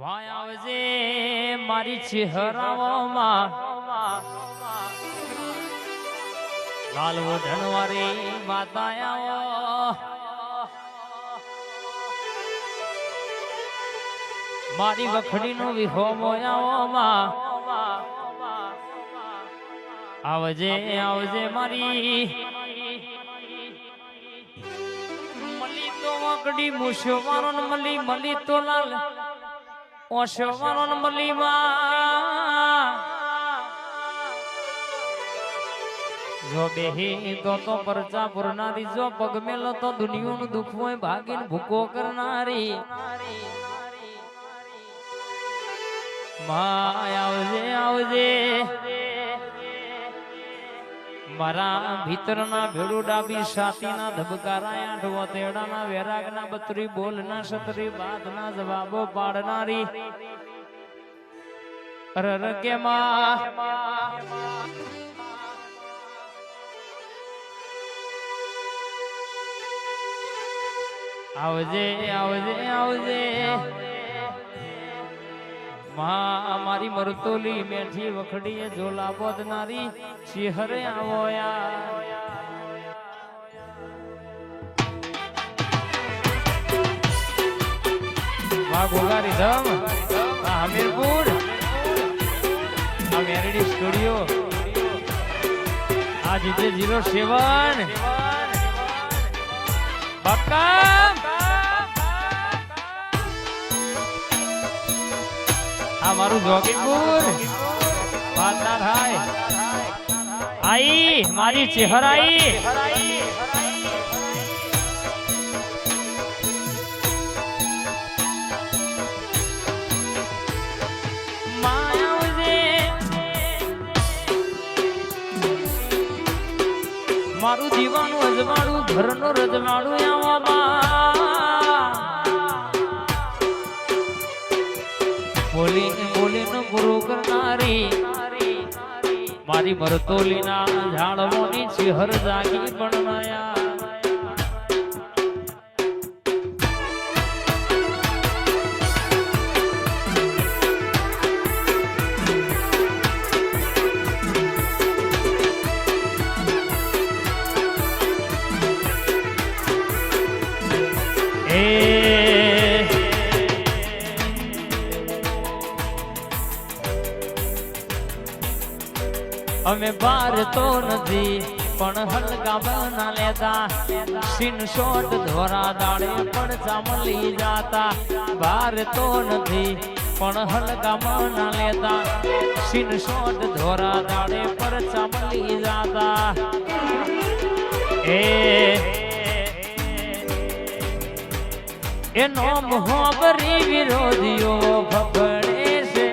ભાઈ આવજે મારી ચહેરાઓમાં લાલ વઢણવાળી માતા આવો મારી વખડીનો વિહોમો આવો આવજે આવજે મારી મલી તો વગડી મુશવારો મલી મલી તો લાલ ઓશવારો મલી માં જો બેહી તો પરચા પુરનારી જો પગ મેલો તો દુનિયાનું દુઃખ હોય ભાગીને ભૂકો કરનારી માં આવજે આવજે મારા ભીતરના ભેડું ડાબી છાતીના ધબકારા આઠવો તેડાના વેરાગના બત્રી બોલના સતરી બાદના જવાબો પાડનારી રર કે માં આવજે આવજે આવજે માં મારી મરતોલી મેઠી વખડીએ ઝોલા બોધનારી શિહરે આવો વાહ ગોગારી ધમ હમીરપુર આ મેરડી સ્ટુડિયો આ જીતે 07 બક્કમ આ મારું જોગીપુર વાત ના થાય આઈ મારી ચહેરાઈ મારું જીવાનું અજવાળું ઘરનું રજવાળું બોલીને બોલીને પૂરું કરનારી મારી મરતોલીના ઝાડવોની ચહેર જાગી પણ અમે બાર તો નથી પણ હલકા બના લેતા સીન શોટ ધોરા દાડે પણ ચામલી જાતા બાર તો નથી પણ હલકા બના લેતા સીન શોટ ધોરા દાડે પણ ચામલી જાતા એ નોમ હોબરી વિરોધીઓ ફફડે છે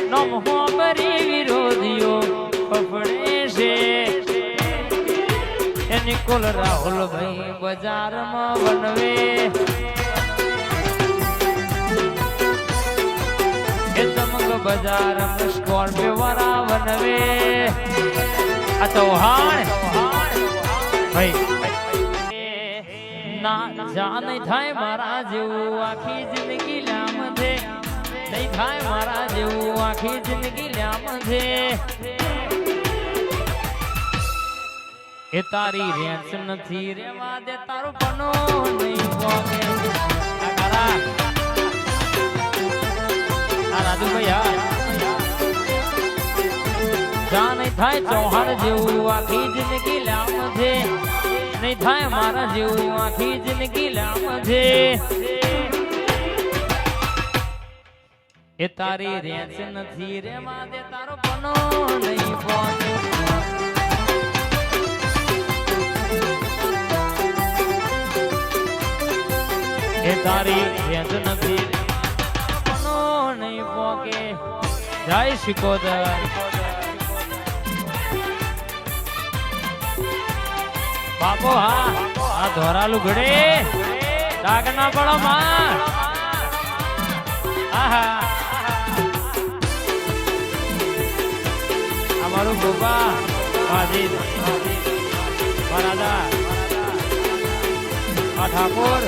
નોમ હોબરી વિરોધીઓ ફફડે છે એ નિકોલ રાહુલ ભાઈ બજારમાં બનવે એ તમક બજારમાં સ્કોર્પિયો વાળા બનવે આ ચૌહાણ ભાઈ ના જા નહીં થાય મારા જેવું આખી જિંદગી લામ છે નહીં થાય મારા જેવું આખી જિંદગી લામ છે એ તારી રેન્સ નથી રેવા દે તારો પનો નહીં પોકે આ રાજુ ભાઈ જા નહીં થાય ચૌહાણ જેવું આખી જિંદગી લામ છે નહીં થાય મારા જેવું આખી જિંદગી લામ છે એ તારી રેન્સ નથી રેવા દે તારો પનો નહીં પોકે એ તારી રેન્સ નથી પનો નહીં પોકે જય શિકોદર બાપો હા આ ધોરા લુગડે ડાગ ના પડો માં આહા અમારું ગોપા વાજીદ બરાદા આ ઠાકોર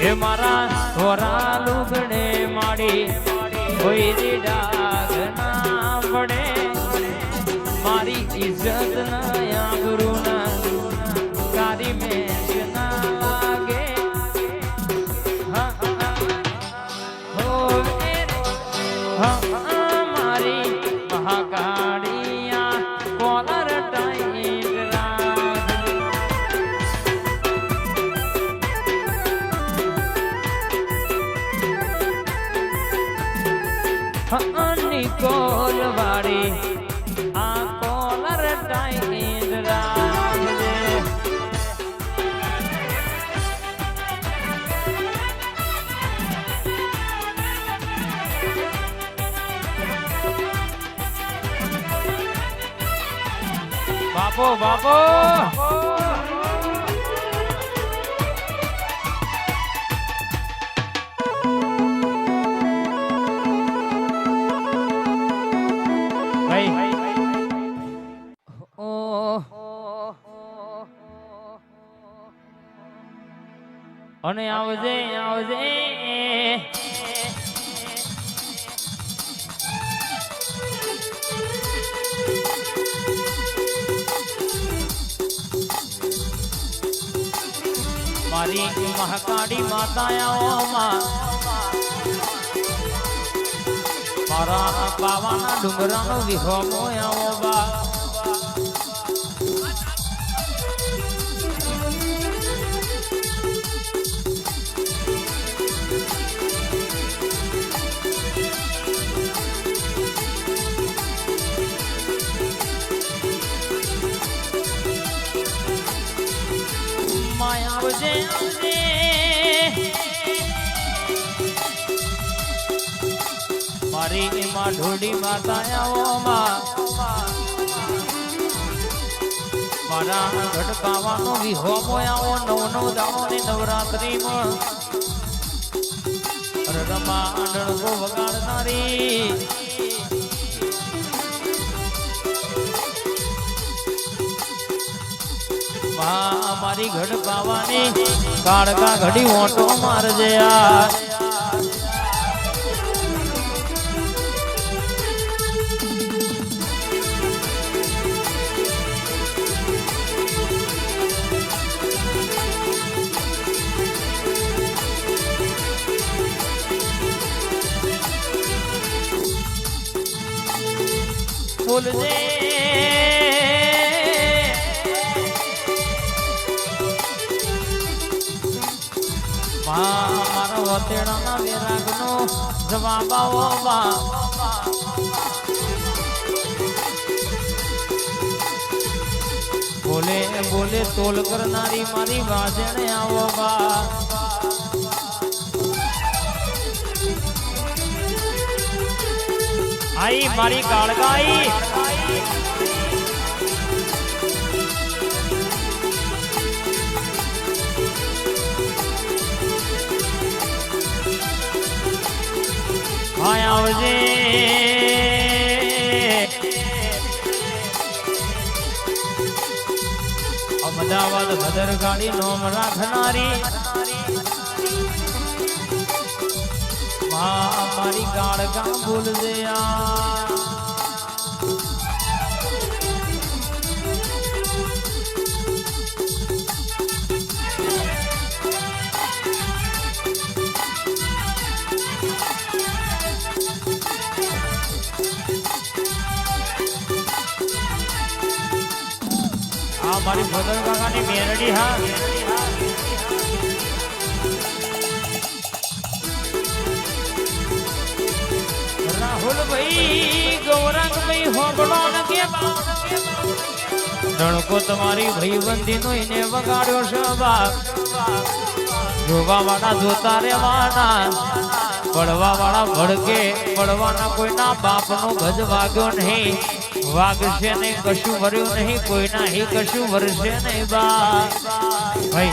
હે મારા થોરા લુગડે માડી કોઈ દી ડાગ ના પડે મારી ઇજ્જત ના આબરૂ ના તારી મેચ ના લાગે મારી મહાકાળિયા કોલર ટાઈટ નિકોલ વાળી આ કોલર ટાઈટ રાખજે બાપો બાપો અને આવજે આવજે મારી મહાકાળી માતાઓમાં મારા બાવાના ડુંગરાનો વિહોમો આવો બા આવજે આવજે મારી એમાં ઢોડી માતાઓમાં મારા ગઢકાવાનો વિહોમો આવો નવ નવ દાણો ની નવરાત્રીમાં રમા આંડણકો વગાડનારી મારી ઘડ પાવાની કાળકા ઘડી ઓટો મારજે યાર બોલજે મારા વતેડાના વેરાગનો જવાબ આવો બા બોલે બોલે તોલ કરનારી મારી વાજણે આવો બા આઈ મારી કાળગાઈ આવજે અમદાવાદ ભદર ગાડી નોમ રાખનારી મારી ગાળગા ભૂલજે મારી ભદર કાકાની મેરડી હા રાહુલ ભાઈ ગૌરંગ ભાઈ હોબળો નથી ધણકો તમારી ભાઈબંધી નો એને વગાડ્યો છે બાપ જોવા વાળા જોતા રહેવાના પડવા વાળા ભડકે પડવાના કોઈના બાપ નો ગજ વાગ્યો નહીં વાગશે નહીં કશું વર્યું નહીં કોઈના હી કશું વરસે નહીં બા ભાઈ